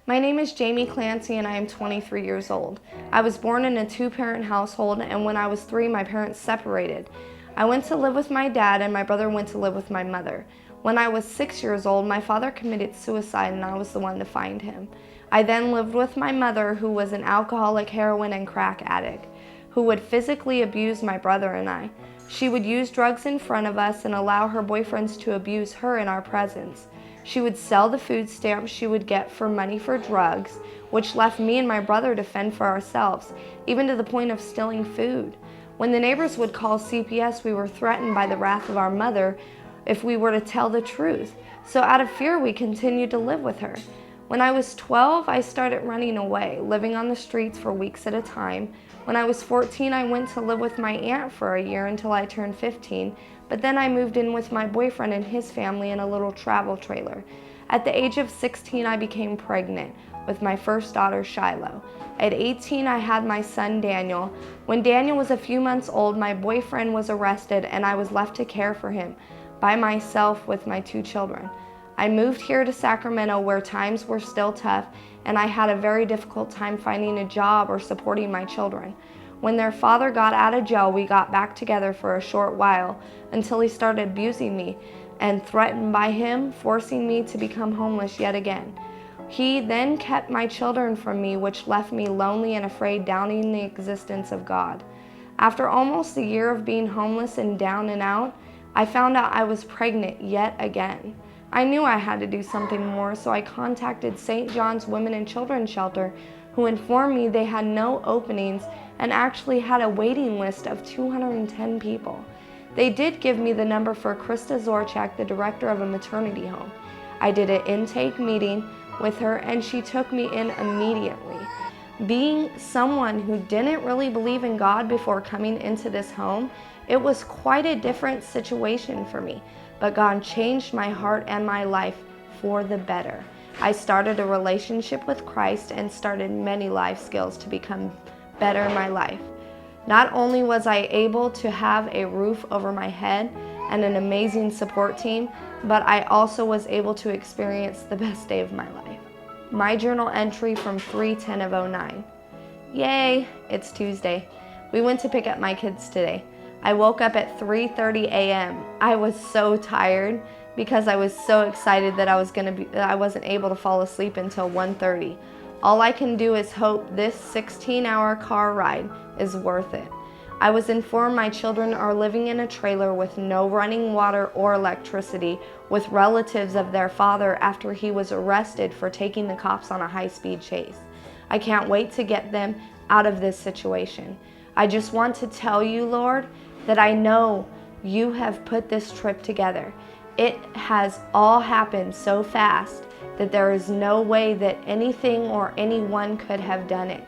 My name is Jamie Clancy and I am 23 years old. I was born in a two-parent household, and when I was 3, my parents separated. I went to live with my dad and my brother went to live with my mother. When I was 6 years old, my father committed suicide and I was the one to find him. I then lived with my mother, who was an alcoholic, heroin, and crack addict, who would physically abuse my brother and I. She would use drugs in front of us and allow her boyfriends to abuse her in our presence. She would sell the food stamps she would get for money for drugs, which left me and my brother to fend for ourselves, even to the point of stealing food. When the neighbors would call CPS, we were threatened by the wrath of our mother if we were to tell the truth. So out of fear, we continued to live with her. When I was 12, I started running away, living on the streets for weeks at a time. When I was 14, I went to live with my aunt for a year until I turned 15. But then I moved in with my boyfriend and his family in a little travel trailer. At the age of 16, I became pregnant with my first daughter, Shiloh. At 18, I had my son, Daniel. When Daniel was a few months old, my boyfriend was arrested and I was left to care for him by myself with my 2 children. I moved here to Sacramento, where times were still tough, and I had a very difficult time finding a job or supporting my children. When their father got out of jail, we got back together for a short while until he started abusing me and threatened by him, forcing me to become homeless yet again. He then kept my children from me, which left me lonely and afraid, doubting the existence of God. After almost a year of being homeless and down and out, I found out I was pregnant yet again. I knew I had to do something more, so I contacted St. John's Women and Children's Shelter, who informed me they had no openings and actually had a waiting list of 210 people. They did give me the number for Krista Zorchak, the director of a maternity home. I did an intake meeting with her and she took me in immediately. Being someone who didn't really believe in God before coming into this home, it was quite a different situation for me, but God changed my heart and my life for the better. I started a relationship with Christ and started many life skills to become better in my life. Not only was I able to have a roof over my head and an amazing support team, but I also was able to experience the best day of my life. My journal entry from 3/10/09. Yay, it's Tuesday. We went to pick up my kids today. I woke up at 3:30 a.m. I was so tired because I was so excited that I wasn't able to fall asleep until 1:30. All I can do is hope this 16-hour car ride is worth it. I was informed my children are living in a trailer with no running water or electricity, with relatives of their father after he was arrested for taking the cops on a high-speed chase. I can't wait to get them out of this situation. I just want to tell you, Lord, that I know you have put this trip together. It has all happened so fast that there is no way that anything or anyone could have done it.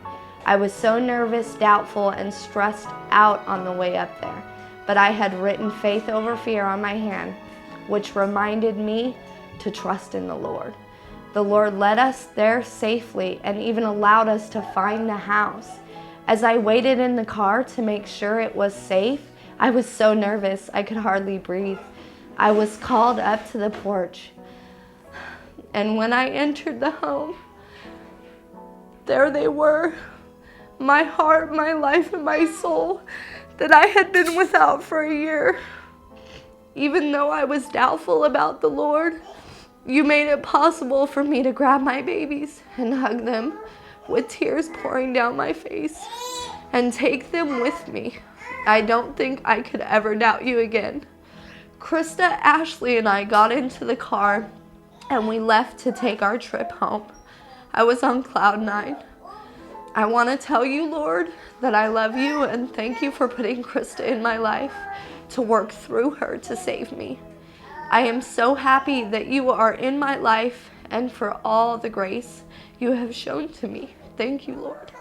I was so nervous, doubtful, and stressed out on the way up there, but I had written faith over fear on my hand, which reminded me to trust in the Lord. The Lord led us there safely and even allowed us to find the house. As I waited in the car to make sure it was safe, I was so nervous I could hardly breathe. I was called up to the porch, and when I entered the home, there they were, my heart, my life, and my soul that I had been without for a year. Even though I was doubtful about the Lord, you made it possible for me to grab my babies and hug them with tears pouring down my face and take them with me. I don't think I could ever doubt you again. Krista, Ashley, and I got into the car and we left to take our trip home. I was on cloud 9. I want to tell you, Lord, that I love you and thank you for putting Krista in my life to work through her to save me. I am so happy that you are in my life and for all the grace you have shown to me. Thank you, Lord.